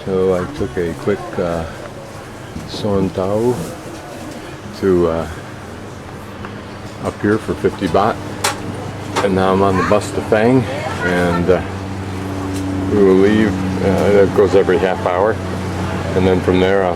So I took a quick Son Tao to up here for 50 baht, and now I'm on the bus to Phang, and we will leave. It goes every half hour, and then from there I'll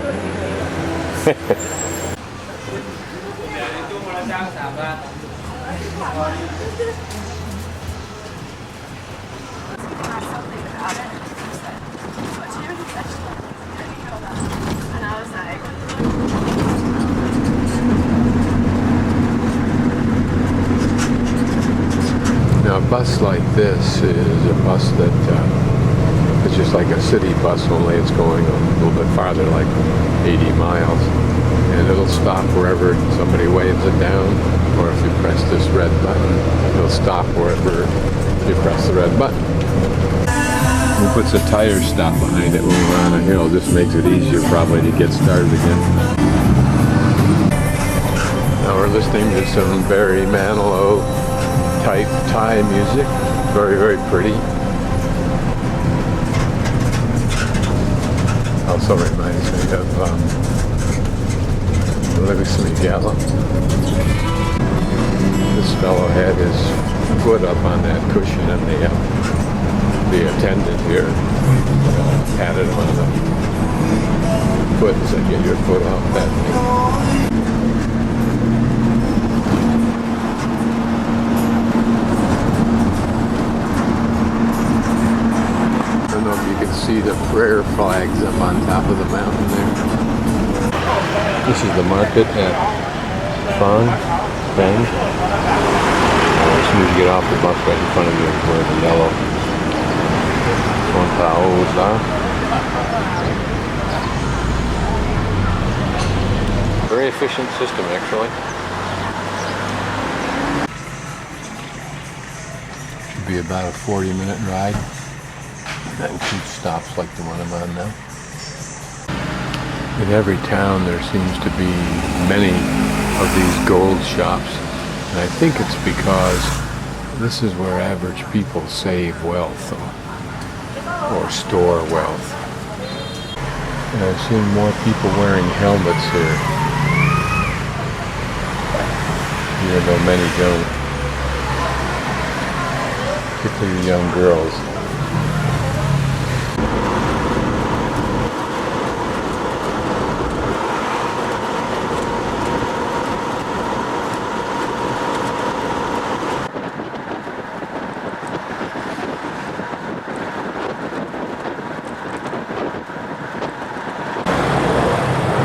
Now, a bus like this is a bus that it's just like a city bus, only it's going a little bit farther, like 80 miles. And it'll stop wherever somebody waves it down, or if you press this red button, it'll stop wherever you press the red button. It puts a tire stop behind it when we're on a hill. Just makes it easier probably to get started again. Now we're listening to some very Manilow type Thai music. Very, very pretty. Also reminds me of Lakshmi Gala. This fellow had his foot up on that cushion, and the attendant here patted him on the foot and said, "Get your foot off that thing." I don't know if you can see the prayer flags up on top of the mountain there. This is the market at Phang. As soon as you get off the bus, right in front of you is where the yellow Son Taos are. Very efficient system, actually. Should be about a 40-minute ride. That includes stops like the one I'm on now. In every town there seems to be many of these gold shops, and I think it's because this is where average people save wealth or store wealth. And I've seen more people wearing helmets here, even though many don't, particularly young girls.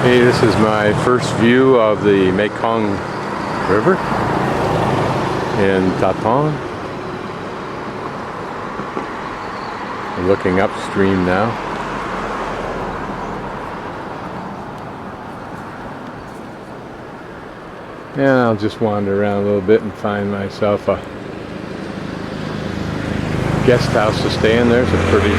Hey, this is my first view of the Kok River in Wat Tha Ton. We're looking upstream now. And I'll just wander around a little bit and find myself a guest house to stay in. There's a pretty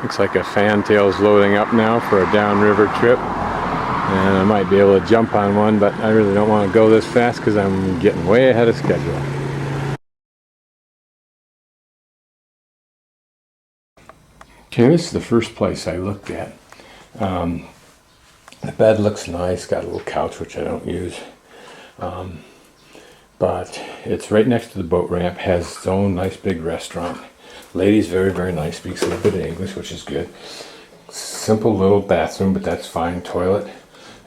looks like a fantail's loading up now for a downriver trip, and I might be able to jump on one, but I really don't want to go this fast because I'm getting way ahead of schedule. Okay, this is the first place I looked at. The bed looks nice, got a little couch which I don't use, but it's right next to the boat ramp, has its own nice big restaurant. Lady's very, very nice, speaks a little bit of English, which is good. Simple little bathroom, but that's fine. Toilet,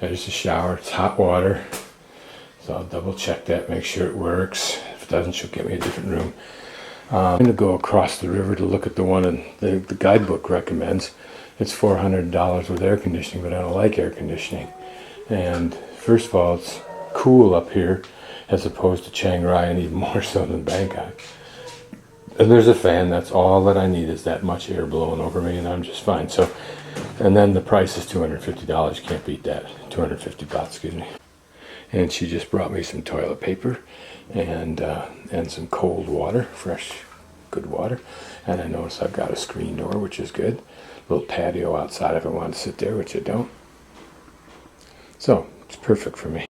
there's a shower, it's hot water. So I'll double check that, make sure it works. If it doesn't, she'll get me a different room. I'm going to go across the river to look at the one the guidebook recommends. It's $400 with air conditioning, but I don't like air conditioning. And first of all, it's cool up here as opposed to Chiang Rai, and even more so than Bangkok. And there's a fan. That's all that I need, is that much air blowing over me, and I'm just fine. So, and then the price is $250. Can't beat that. 250 baht, excuse me. And she just brought me some toilet paper and some cold water, fresh, good water. And I notice I've got a screen door, which is good. A little patio outside if I want to sit there, which I don't. So it's perfect for me.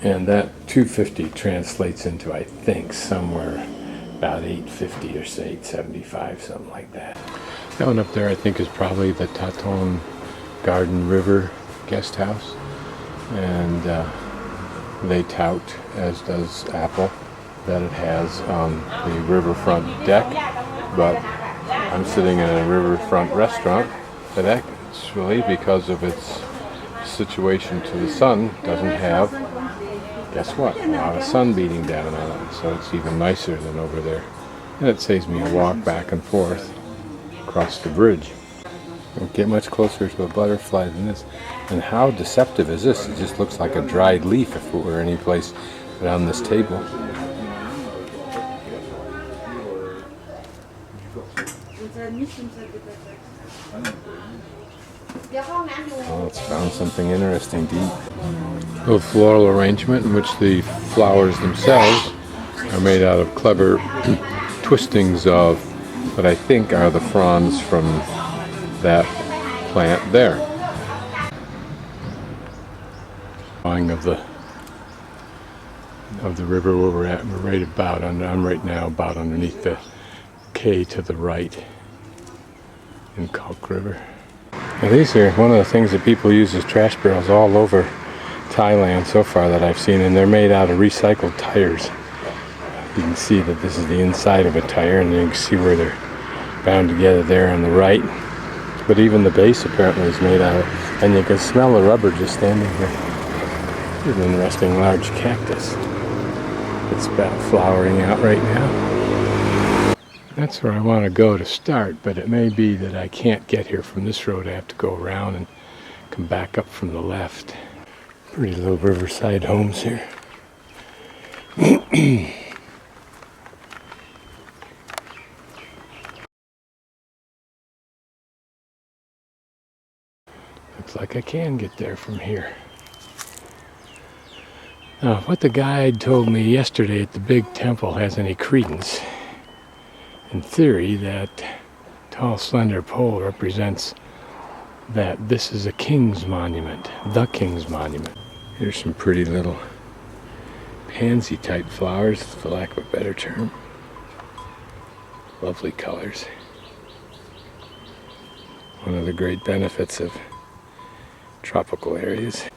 And that 250 translates into, I think, somewhere about 850 or say 875, something like that. That one up there, I think, is probably the Wat Tha Ton Garden River guest house. And they tout, as does Apple, that it has the riverfront deck, but I'm sitting in a riverfront restaurant that actually, because of its situation to the sun, doesn't have, guess what, a lot of sun beating down on it, so it's even nicer than over there. And it saves me a walk back and forth across the bridge. Don't get much closer to a butterfly than this. And how deceptive is this? It just looks like a dried leaf if it were any place but on this table. Oh, it's found something interesting to eat. A little floral arrangement in which the flowers themselves are made out of clever twistings of what I think are the fronds from that plant there. Drawing of the river where we're at. We're right about I'm right now about underneath the K to the right in Kok River. Now these are one of the things that people use as trash barrels all over Thailand so far that I've seen, and they're made out of recycled tires. You can see that this is the inside of a tire, and you can see where they're bound together there on the right. But even the base apparently is made out of, and you can smell the rubber just standing here. Here's an interesting large cactus. It's about flowering out right now. That's where I want to go to start, but it may be that I can't get here from this road. I have to go around and come back up from the left. Pretty little riverside homes here. Looks like I can get there from here. Now, what the guide told me yesterday at the big temple has any credence. In theory, that tall, slender pole represents that this is a king's monument, the king's monument. Here's some pretty little pansy-type flowers, for lack of a better term. Lovely colors. One of the great benefits of tropical areas.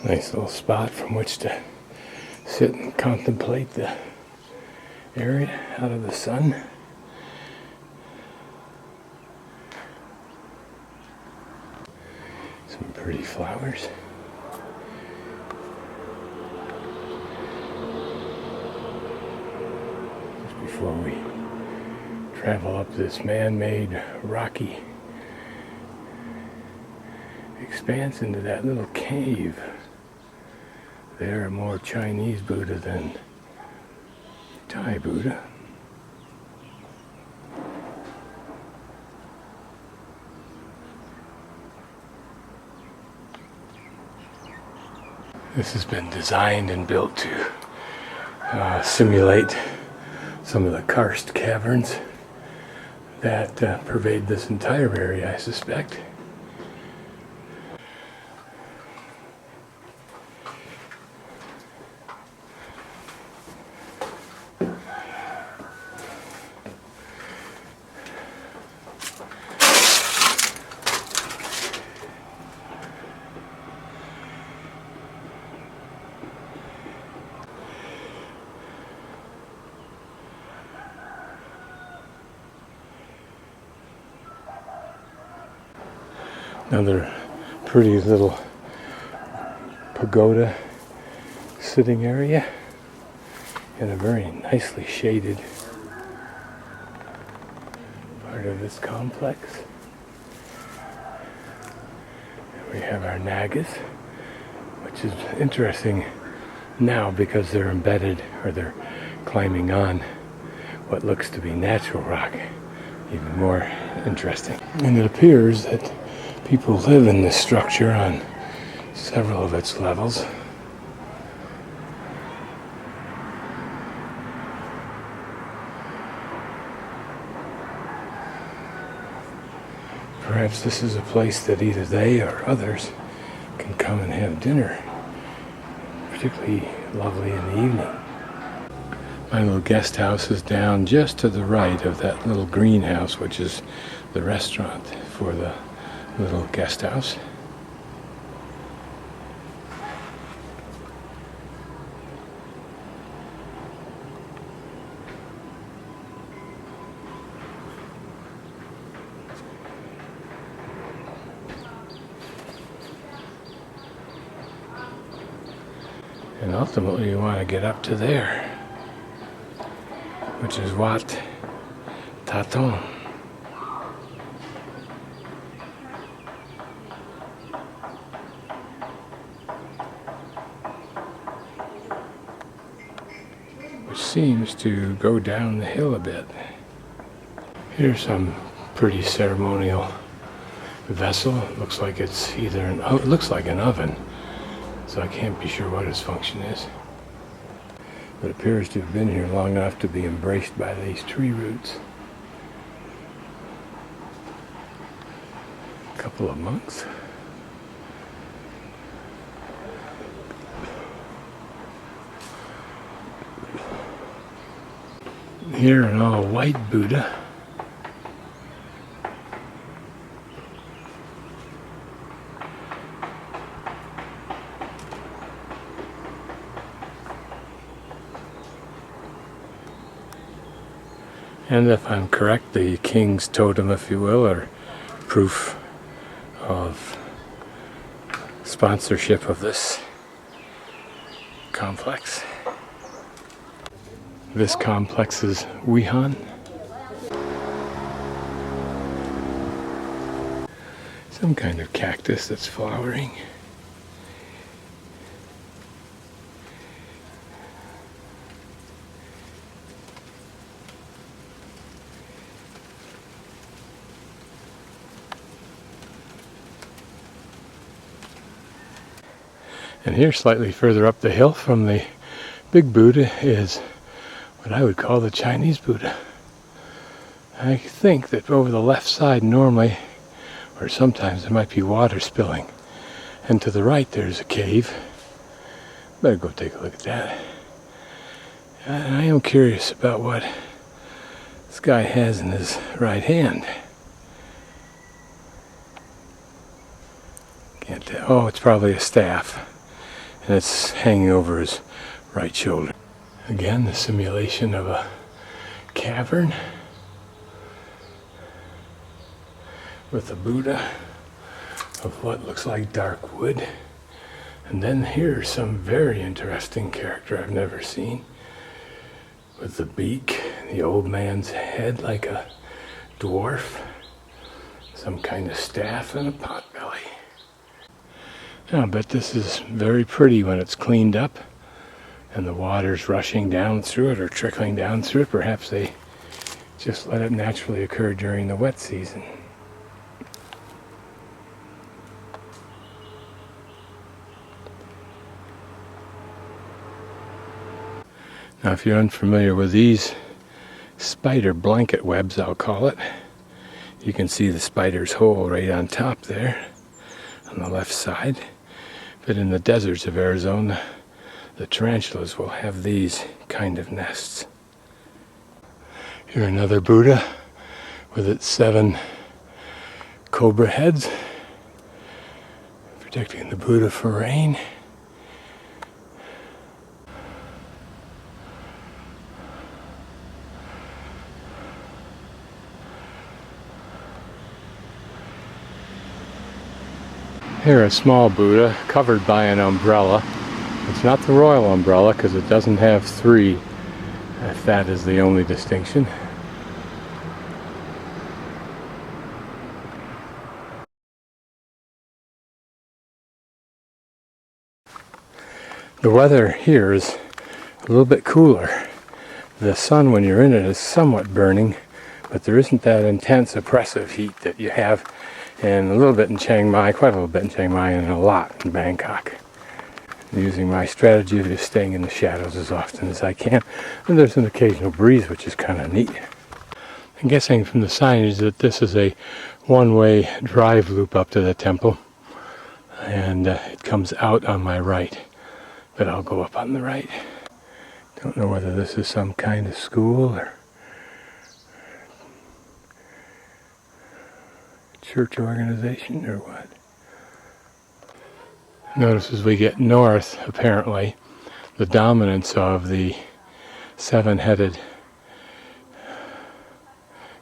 Nice little spot from which to sit and contemplate the area out of the sun. Some pretty flowers. Just before we travel up this man-made rocky expanse into that little cave. They're a more Chinese Buddha than Thai Buddha. This has been designed and built to simulate some of the karst caverns that pervade this entire area, I suspect. Another pretty little pagoda sitting area in a very nicely shaded part of this complex. We have our nagas, which is interesting now because they're embedded, or they're climbing on what looks to be natural rock. Even more interesting. And it appears that people live in this structure on several of its levels. Perhaps this is a place that either they or others can come and have dinner. Particularly lovely in the evening. My little guest house is down just to the right of that little greenhouse, which is the restaurant for the little guest house. And ultimately you want to get up to there, which is Wat Tha Ton. Which seems to go down the hill a bit. Here's some pretty ceremonial vessel. It looks like it's either it looks like an oven. So I can't be sure what its function is. But it appears to have been here long enough to be embraced by these tree roots. A couple of monks. Here an all white Buddha. And if I'm correct, the king's totem, if you will, or proof of sponsorship of this complex. This complex is Wihan. Some kind of cactus that's flowering. And here, slightly further up the hill from the big Buddha, is what I would call the Chinese Buddha. I think that over the left side normally, or sometimes, there might be water spilling. And to the right there's a cave. Better go take a look at that. And I am curious about what this guy has in his right hand. Can't tell. Oh, it's probably a staff. And it's hanging over his right shoulder. Again, the simulation of a cavern with a Buddha of what looks like dark wood. And then here's some very interesting character I've never seen, with the beak, the old man's head like a dwarf, some kind of staff, and a potbelly. Now, I bet this is very pretty when it's cleaned up and the water's rushing down through it or trickling down through it. Perhaps they just let it naturally occur during the wet season. Now, if you're unfamiliar with these spider blanket webs, I'll call it, you can see the spider's hole right on top there on the left side. But in the deserts of Arizona, the tarantulas will have these kind of nests. Here another Buddha with its 7 cobra heads, protecting the Buddha from rain. Here a small Buddha covered by an umbrella. It's not the royal umbrella because it doesn't have 3, if that is the only distinction. The weather here is a little bit cooler. The sun, when you're in it, is somewhat burning, but there isn't that intense oppressive heat that you have in a little bit in Chiang Mai, quite a little bit in Chiang Mai, and a lot in Bangkok. I'm using my strategy of just staying in the shadows as often as I can, and there's an occasional breeze, which is kind of neat. I'm guessing from the signage that this is a one-way drive loop up to the temple, and it comes out on my right, but I'll go up on the right. Don't know whether this is some kind of school or church organization or what. Notice as we get north, apparently, the dominance of the seven-headed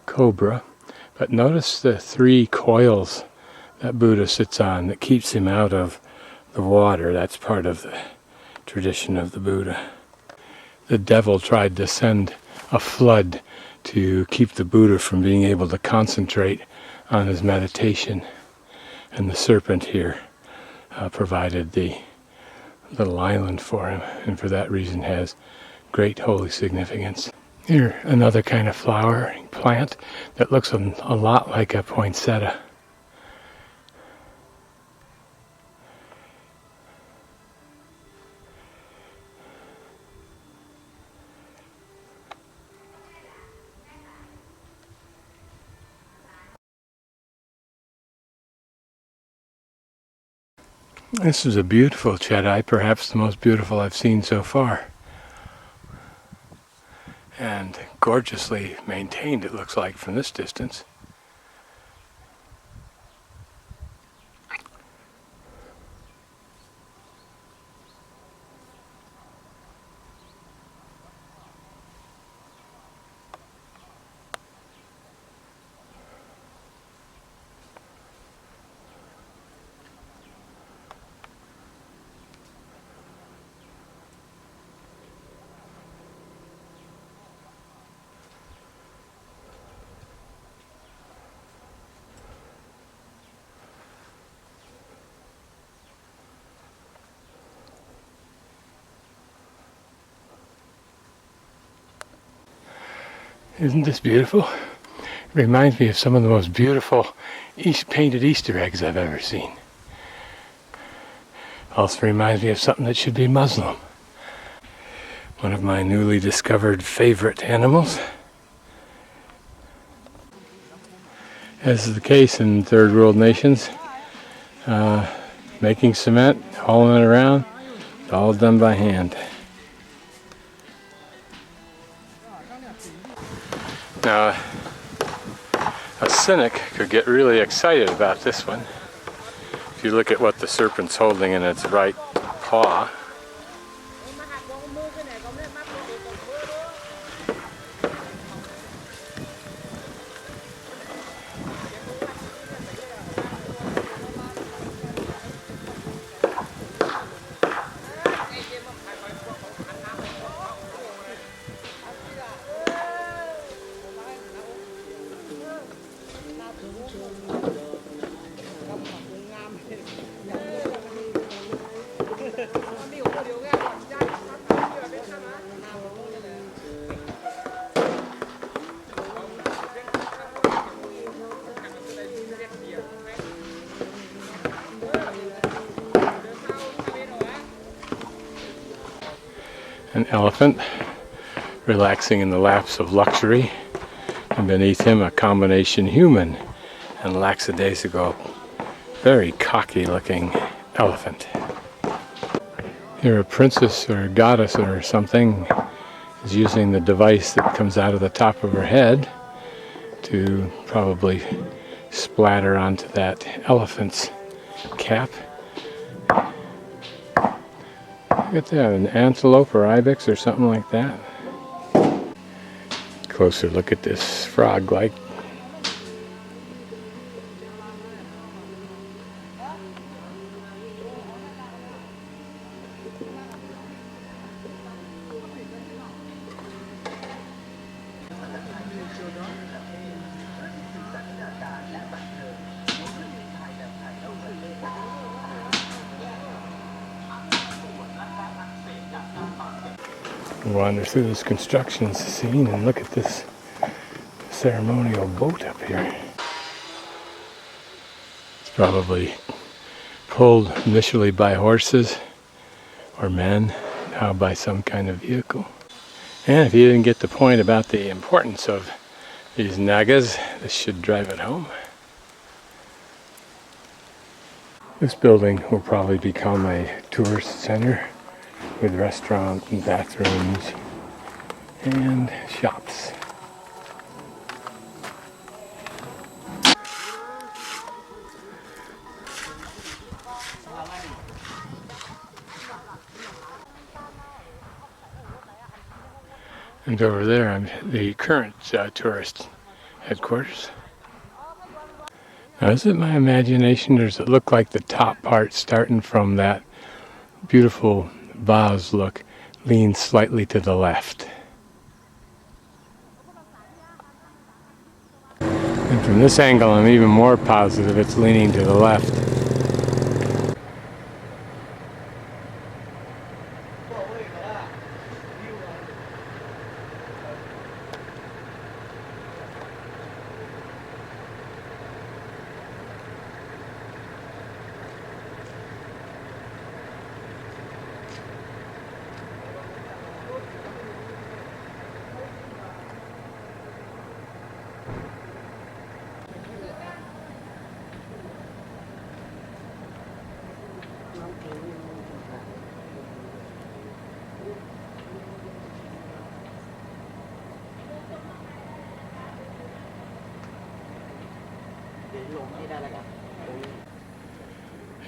cobra. But notice the three coils that Buddha sits on that keeps him out of the water. That's part of the tradition of the Buddha. The devil tried to send a flood to keep the Buddha from being able to concentrate on his meditation. And the serpent here provided the little island for him, and for that reason has great holy significance. Here, another kind of flowering plant that looks a lot like a poinsettia. This is a beautiful Chedi, perhaps the most beautiful I've seen so far. And gorgeously maintained, it looks like, from this distance. Isn't this beautiful? It reminds me of some of the most beautiful painted Easter eggs I've ever seen. Also reminds me of something that should be Muslim. One of my newly discovered favorite animals. As is the case in third world nations, making cement, hauling it around, it's all done by hand. Now, a cynic could get really excited about this one. If you look at what the serpent's holding in its right paw, an elephant relaxing in the laps of luxury, and beneath him a combination human and lackadaisical, very cocky looking elephant. Here a princess or a goddess or something is using the device that comes out of the top of her head to probably splatter onto that elephant's cap. Look at that, an antelope or ibex or something like that. Closer look at this frog-like. Wander through this construction scene and look at this ceremonial boat up here. It's probably pulled initially by horses or men, now by some kind of vehicle. And if you didn't get the point about the importance of these nagas, this should drive it home. This building will probably become a tourist center with restaurants and bathrooms and shops. And over there, I'm the current tourist headquarters. Now, is it my imagination, or does it look like the top part, starting from that beautiful vase look, leans slightly to the left? And from this angle, I'm even more positive it's leaning to the left.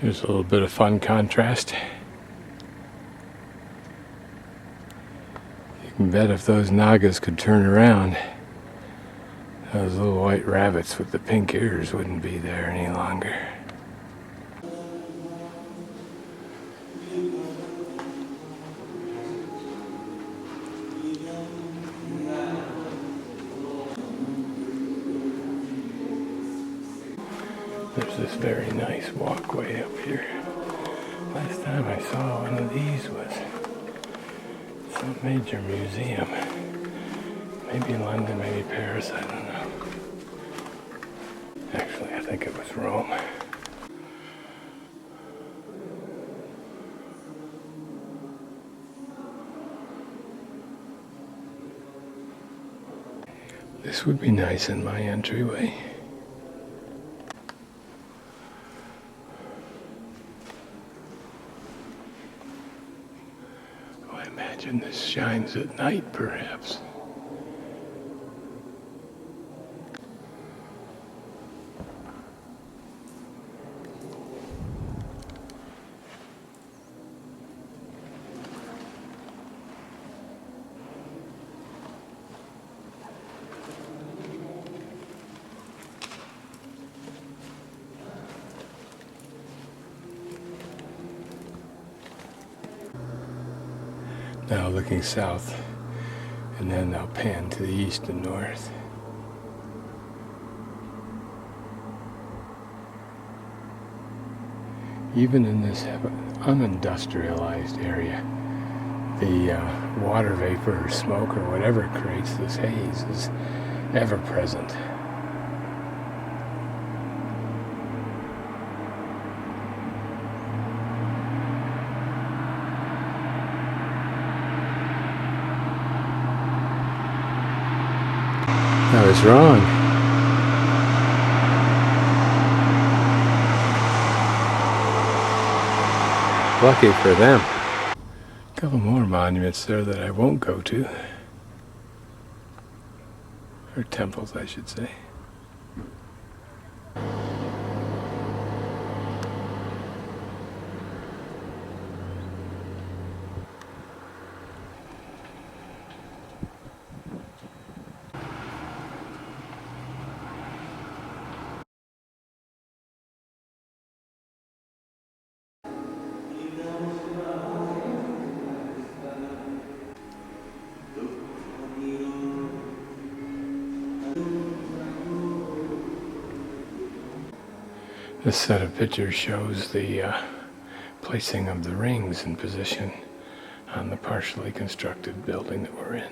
Here's a little bit of fun contrast. You can bet if those Nagas could turn around, those little white rabbits with the pink ears wouldn't be there any longer. There's this very nice walkway up here. Last time I saw one of these was some major museum. Maybe London, maybe Paris, I don't know. Actually, I think it was Rome. This would be nice in my entryway. I imagine this shines at night, perhaps. Now looking south, and then I'll pan to the east and north. Even in this unindustrialized area, the water vapor or smoke or whatever creates this haze is ever present. I was wrong. Lucky for them. A couple more monuments there that I won't go to. Or temples, I should say. This set of pictures shows the placing of the rings in position on the partially constructed building that we're in.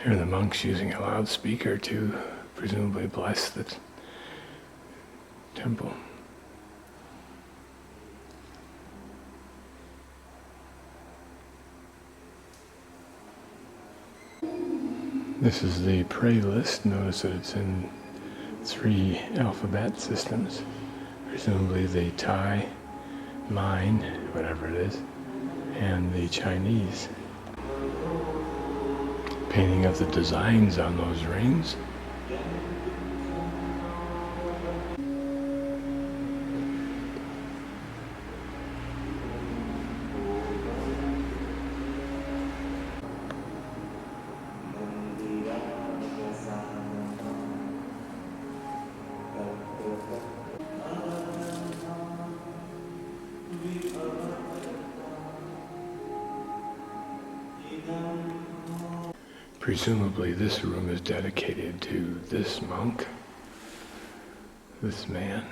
Here are the monks using a loudspeaker to presumably bless the temple. This is the pray list. Notice that it's in 3 alphabet systems, presumably the Thai, mine, whatever it is, and the Chinese. Painting of the designs on those rings. Presumably this room is dedicated to this monk, this man.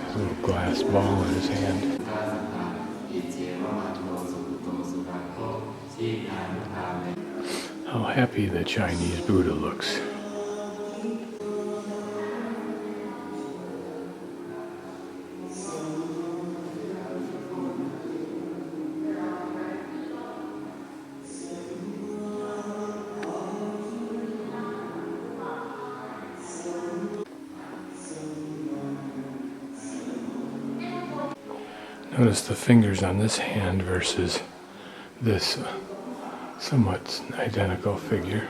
His little glass ball in his hand. How happy the Chinese Buddha looks. Notice the fingers on this hand versus this somewhat identical figure.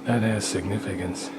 That has significance.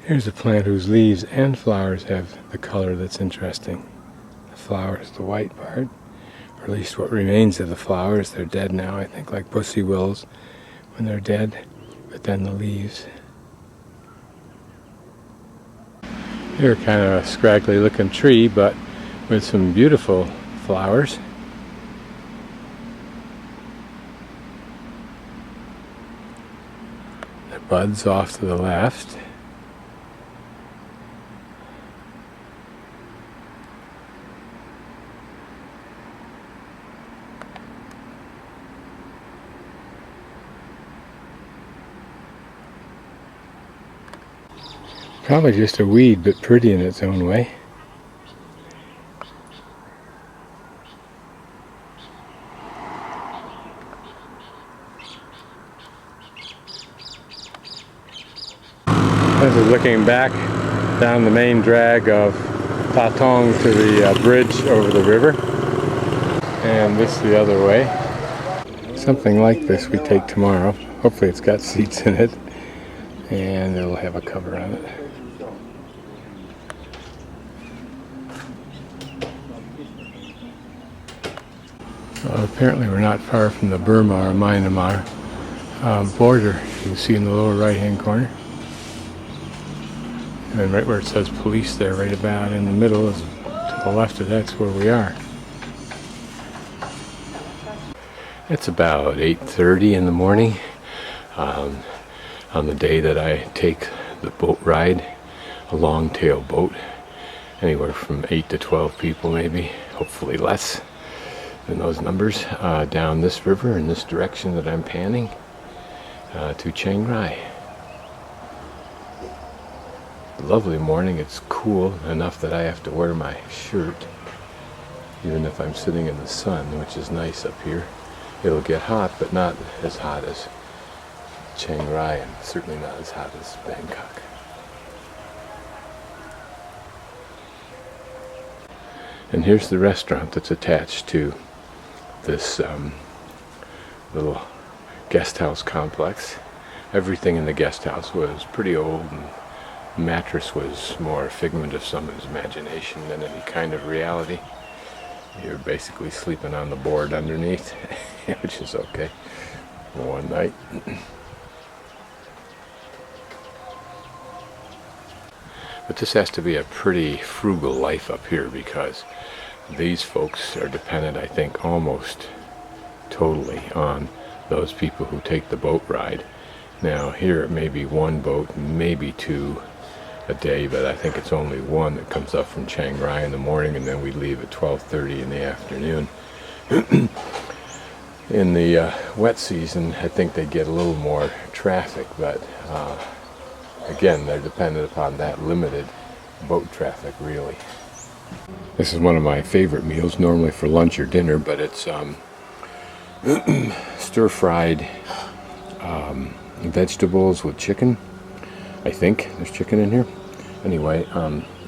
Here's a plant whose leaves and flowers have the color that's interesting. The flower is the white part, or at least what remains of the flowers. They're dead now, I think, like pussy willows when they're dead, but then the leaves. Here, kind of a scraggly looking tree, but with some beautiful flowers. The buds off to the left. Probably just a weed, but pretty in its own way. This is looking back down the main drag of Tha Ton to the bridge over the river. And this the other way. Something like this we take tomorrow. Hopefully it's got seats in it. And it'll have a cover on it. Apparently we're not far from the Burma or Myanmar border. You can see in the lower right hand corner. And right where it says police there, right about in the middle, is to the left of that's where we are. It's about 8:30 in the morning on the day that I take the boat ride, a long tail boat, anywhere from 8 to 12 people maybe, hopefully less than those numbers, down this river in this direction that I'm panning to Chiang Rai. Lovely morning. It's cool enough that I have to wear my shirt even if I'm sitting in the sun, which is nice up here. It'll get hot, but not as hot as Chiang Rai, and certainly not as hot as Bangkok. And here's the restaurant that's attached to this little guest house complex. Everything in the guest house was pretty old, and the mattress was more a figment of someone's imagination than any kind of reality. You're basically sleeping on the board underneath, which is okay for one night. But this has to be a pretty frugal life up here, because these folks are dependent, I think, almost totally on those people who take the boat ride. Now here it may be one boat, maybe two a day, but I think it's only one that comes up from Chiang Rai in the morning, and then we leave at 12:30 in the afternoon. In the wet season, I think they get a little more traffic, but again, they're dependent upon that limited boat traffic, really. This is one of my favorite meals, normally for lunch or dinner, but it's stir-fried vegetables with chicken. I think there's chicken in here. Anyway,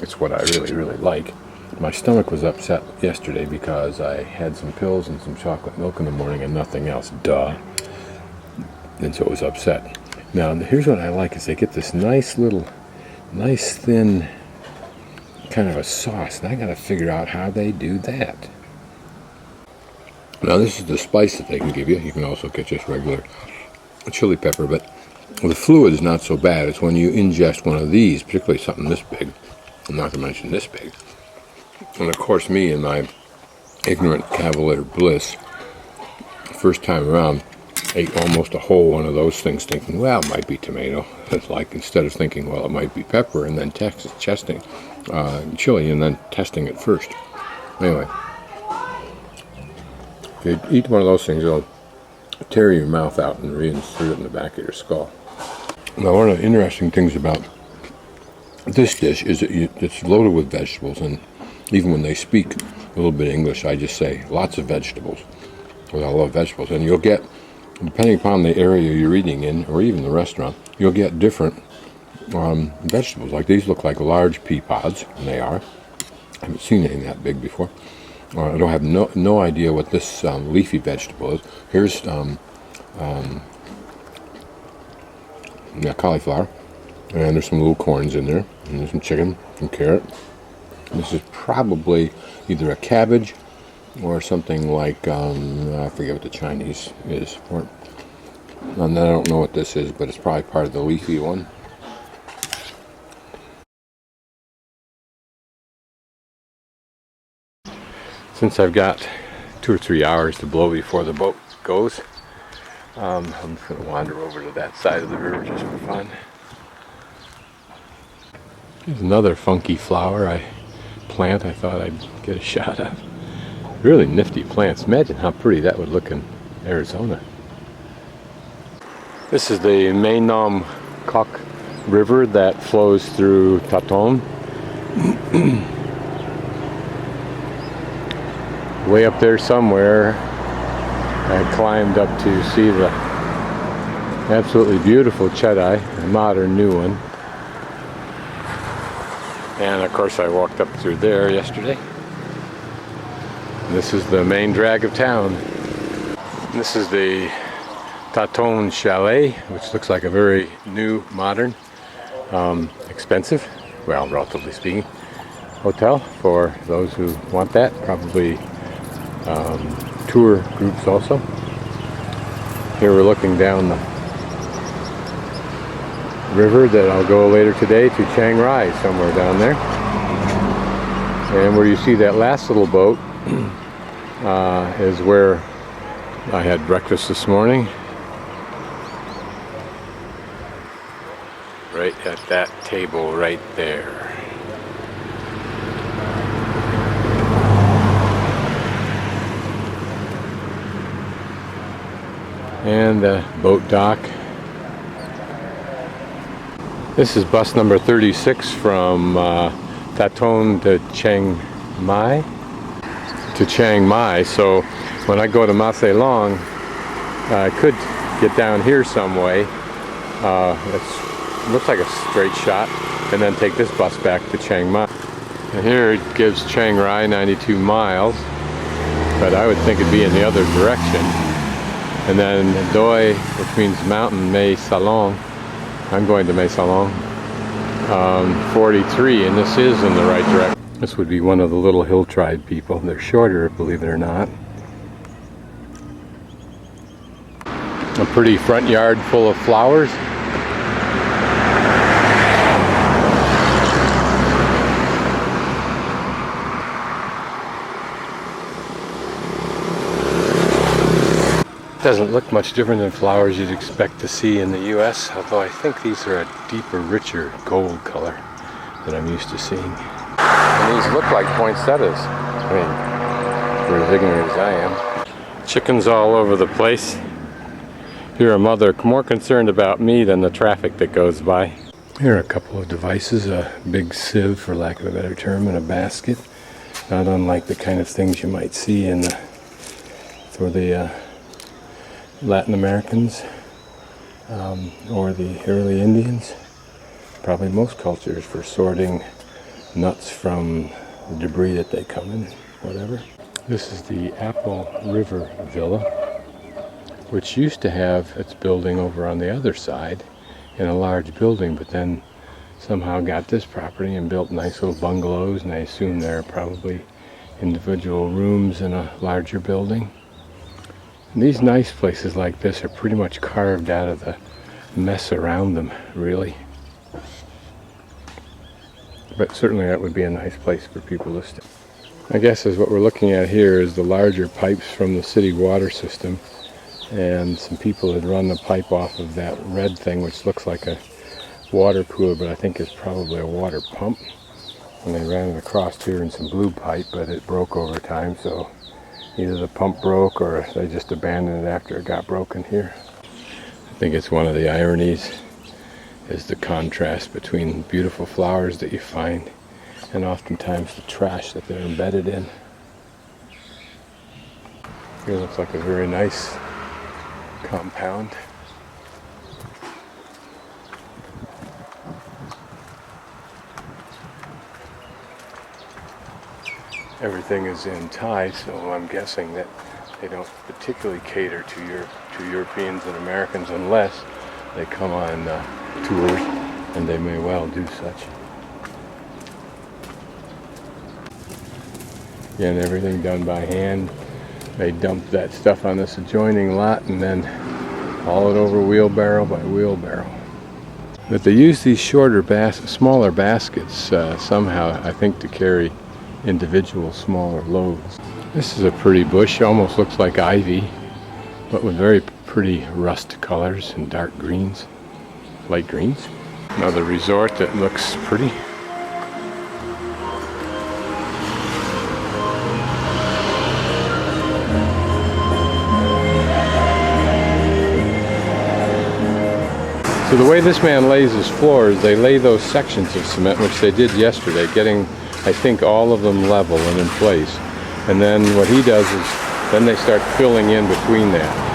it's what I really like. My stomach was upset yesterday because I had some pills and some chocolate milk in the morning and nothing else. Duh. And so it was upset. Now, here's what I like, is they get this nice thin kind of a sauce, and I gotta figure out how they do that. Now, this is the spice that they can give you. You can also get just regular chili pepper, but the fluid is not so bad. It's when you ingest one of these, particularly something this big, not to mention this big. And of course, me in my ignorant cavalier bliss, first time around, ate almost a whole one of those things, thinking, well, it might be tomato. It's like, instead of thinking, well, it might be pepper, and then testing chili, and then testing it first. Anyway, if you eat one of those things, it'll tear your mouth out and reinsert it in the back of your skull. Now, one of the interesting things about this dish is that it's loaded with vegetables, and even when they speak a little bit of English, I just say lots of vegetables, because I love vegetables. And you'll get, depending upon the area you're eating in, or even the restaurant, you'll get different vegetables. Like these look like large pea pods, and they are. I haven't seen anything that big before. I don't have no idea what this leafy vegetable is. Here's cauliflower, and there's some little corns in there, and there's some chicken, some carrot. This is probably either a cabbage or something like, I forget what the Chinese is for it. And I don't know what this is, but it's probably part of the leafy one. Since I've got 2 or 3 hours to blow before the boat goes, I'm just going to wander over to that side of the river just for fun. There's another funky flower plant I thought I'd get a shot of. Really nifty plants. Imagine how pretty that would look in Arizona. This is the Mainam Kok River that flows through Tha Ton. Way up there somewhere, I climbed up to see the absolutely beautiful Chedi, a modern new one. And of course I walked up through there yesterday. This is the main drag of town. This is the Tha Ton Chalet, which looks like a very new, modern, expensive, well, relatively speaking, hotel for those who want that. Probably tour groups also. Here we're looking down the river that I'll go later today to Chiang Rai, somewhere down there. And where you see that last little boat is where I had breakfast this morning. Right at that table right there. And the boat dock. This is bus number 36 from Tha Ton to Chiang Mai. So when I go to Ma Se Long, I could get down here some way. Looks like a straight shot, and then take this bus back to Chiang Mai. And here it gives Chiang Rai 92 miles, but I would think it'd be in the other direction. And then Doi, which means mountain, Mae Salong. I'm going to Mae Salong. 43, and this is in the right direction. This would be one of the little hill tribe people. They're shorter, believe it or not. A pretty front yard full of flowers. Doesn't look much different than flowers you'd expect to see in the US, although I think these are a deeper, richer gold color than I'm used to seeing. And these look like poinsettias. I mean, for as ignorant as I am. Chickens all over the place. Here a mother more concerned about me than the traffic that goes by. Here are a couple of devices, a big sieve for lack of a better term, and a basket. Not unlike the kind of things you might see in for the Latin Americans or the early Indians. Probably most cultures for sorting nuts from the debris that they come in, whatever. This is the Apple River Villa, which used to have its building over on the other side in a large building, but then somehow got this property and built nice little bungalows, and I assume there are probably individual rooms in a larger building. And these nice places like this are pretty much carved out of the mess around them, really. But certainly that would be a nice place for people to stay. I guess as what we're looking at here is the larger pipes from the city water system, and some people had run the pipe off of that red thing, which looks like a water cooler, but I think it's probably a water pump. And they ran it across here in some blue pipe, but it broke over time, so either the pump broke or they just abandoned it after it got broken here. I think it's one of the ironies is the contrast between beautiful flowers that you find and oftentimes the trash that they're embedded in. Here looks like a very nice compound. Everything is in Thai, so I'm guessing that they don't particularly cater to Europeans and Americans unless they come on tours, and they may well do such. Again, everything done by hand. They dump that stuff on this adjoining lot and then haul it over wheelbarrow by wheelbarrow. But they use these shorter smaller baskets somehow, I think, to carry individual smaller loads. This is a pretty bush, almost looks like ivy, but with very pretty rust colors and dark greens, light greens. Another resort that looks pretty. So the way this man lays his floors, they lay those sections of cement, which they did yesterday, getting, I think, all of them level and in place. And then what he does is, then they start filling in between that.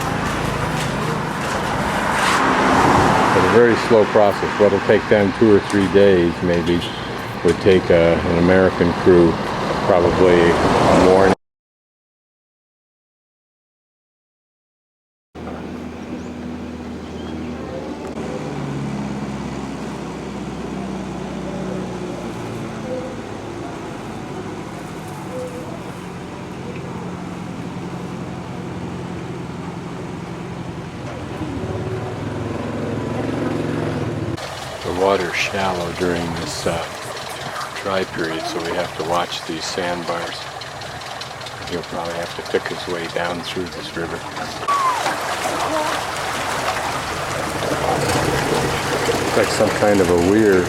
It's a very slow process. What'll take them 2 or 3 days, maybe, would take an American crew probably a morning. The water's shallow during this dry period, so we have to watch these sandbars. He'll probably have to pick his way down through this river. It's like some kind of a weir.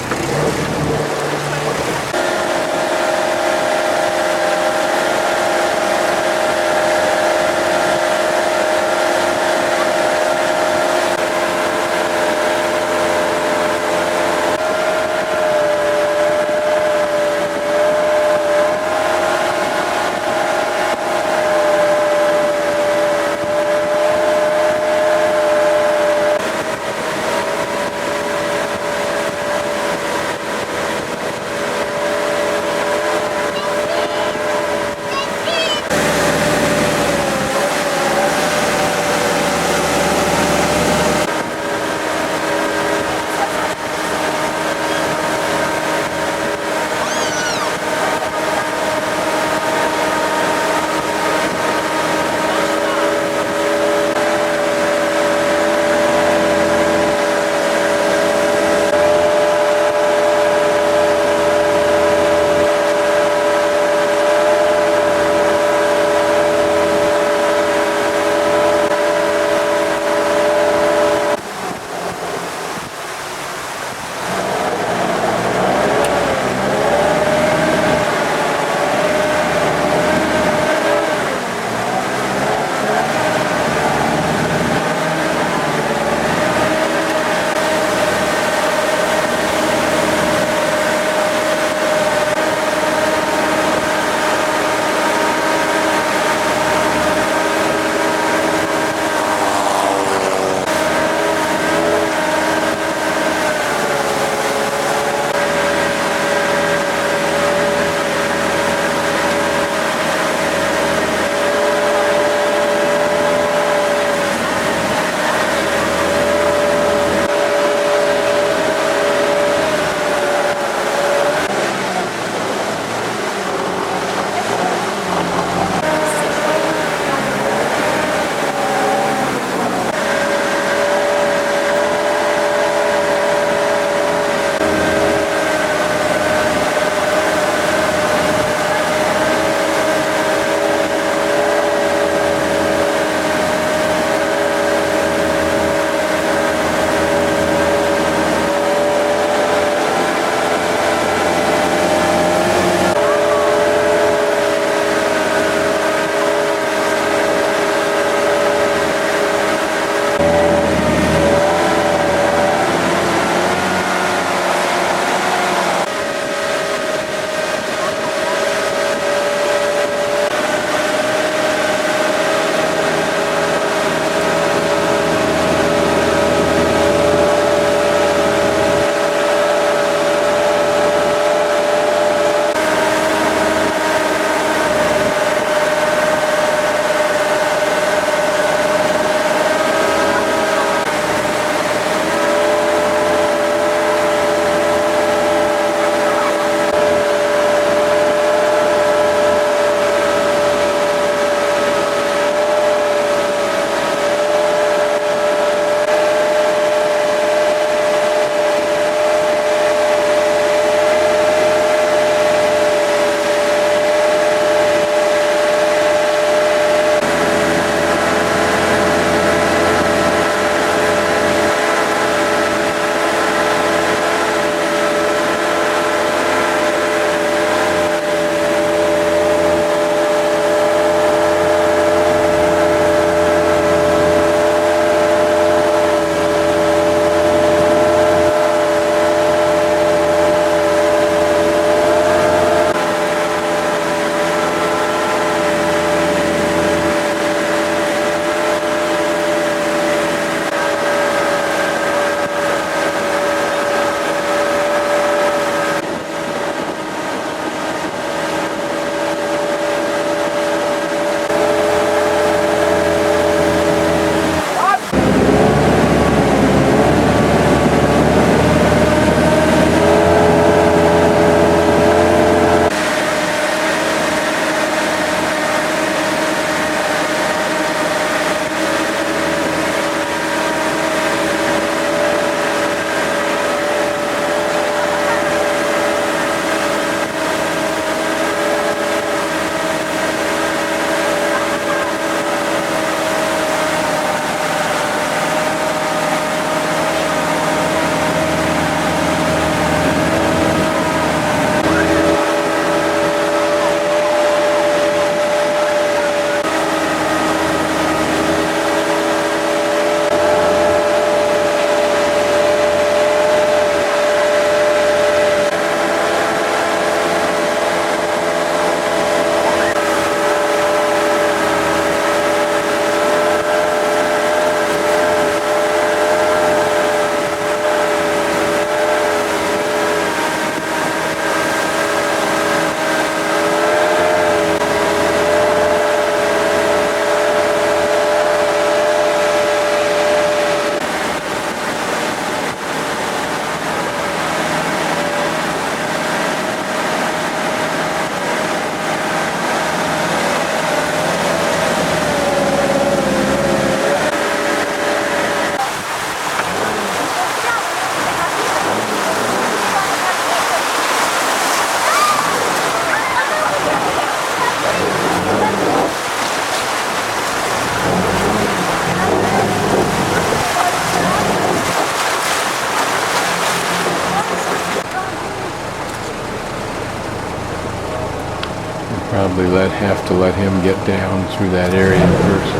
probably have to let him get down through that area first.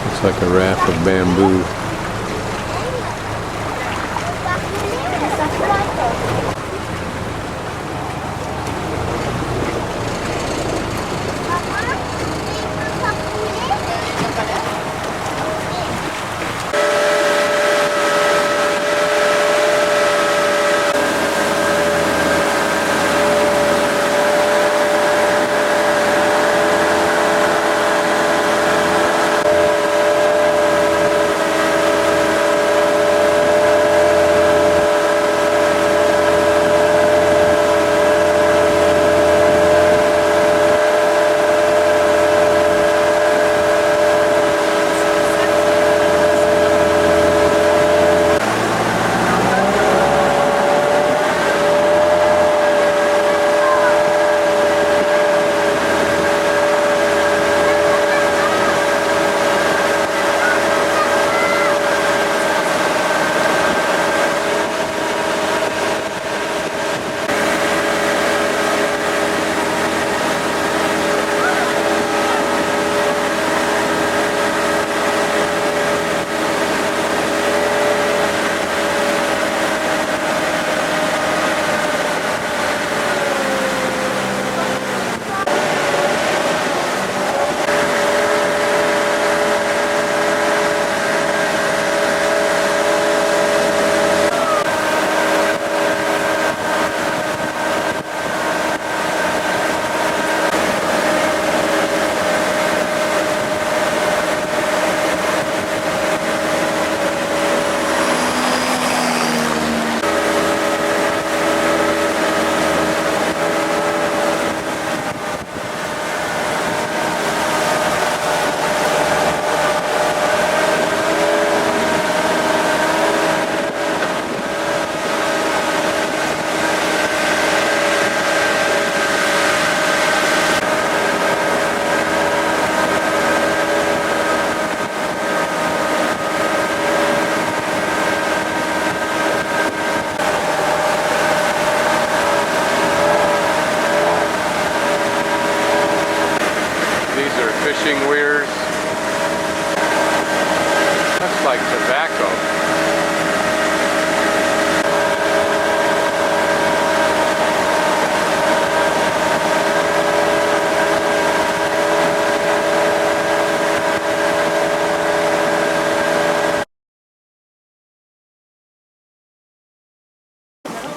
Looks like a raft of bamboo. Fishing weirs. Looks like tobacco.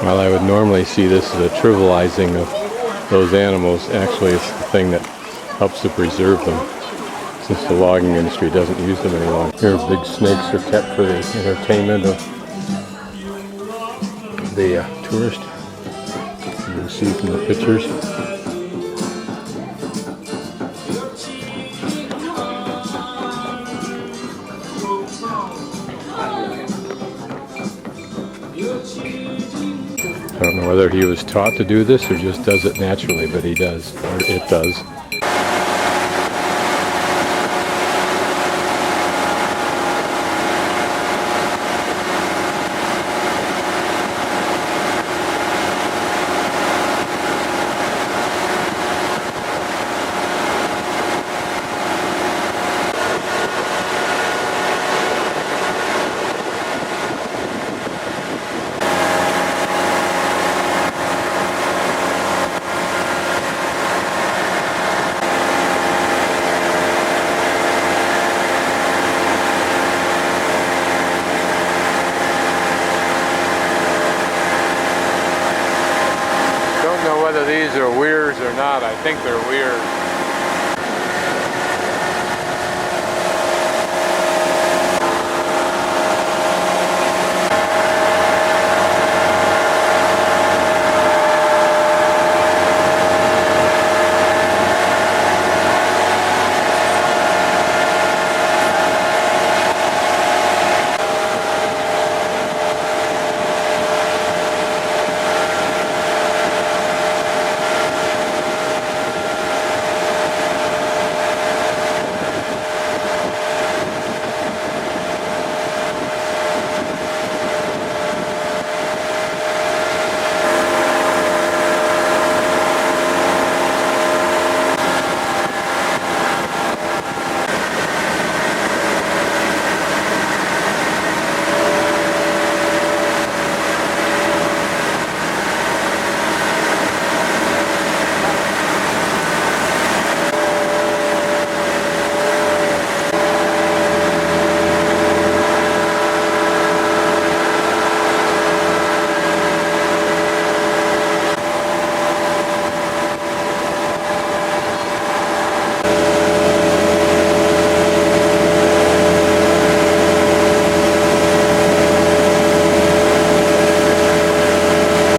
While I would normally see this as a trivializing of those animals, actually it's the thing that helps to preserve them, since the logging industry doesn't use them any longer. Here, big snakes are kept for the entertainment of the tourist. You can see from the pictures. I don't know whether he was taught to do this or just does it naturally, but he does, or it does. Whether these are weirs or not, I think they're weirs.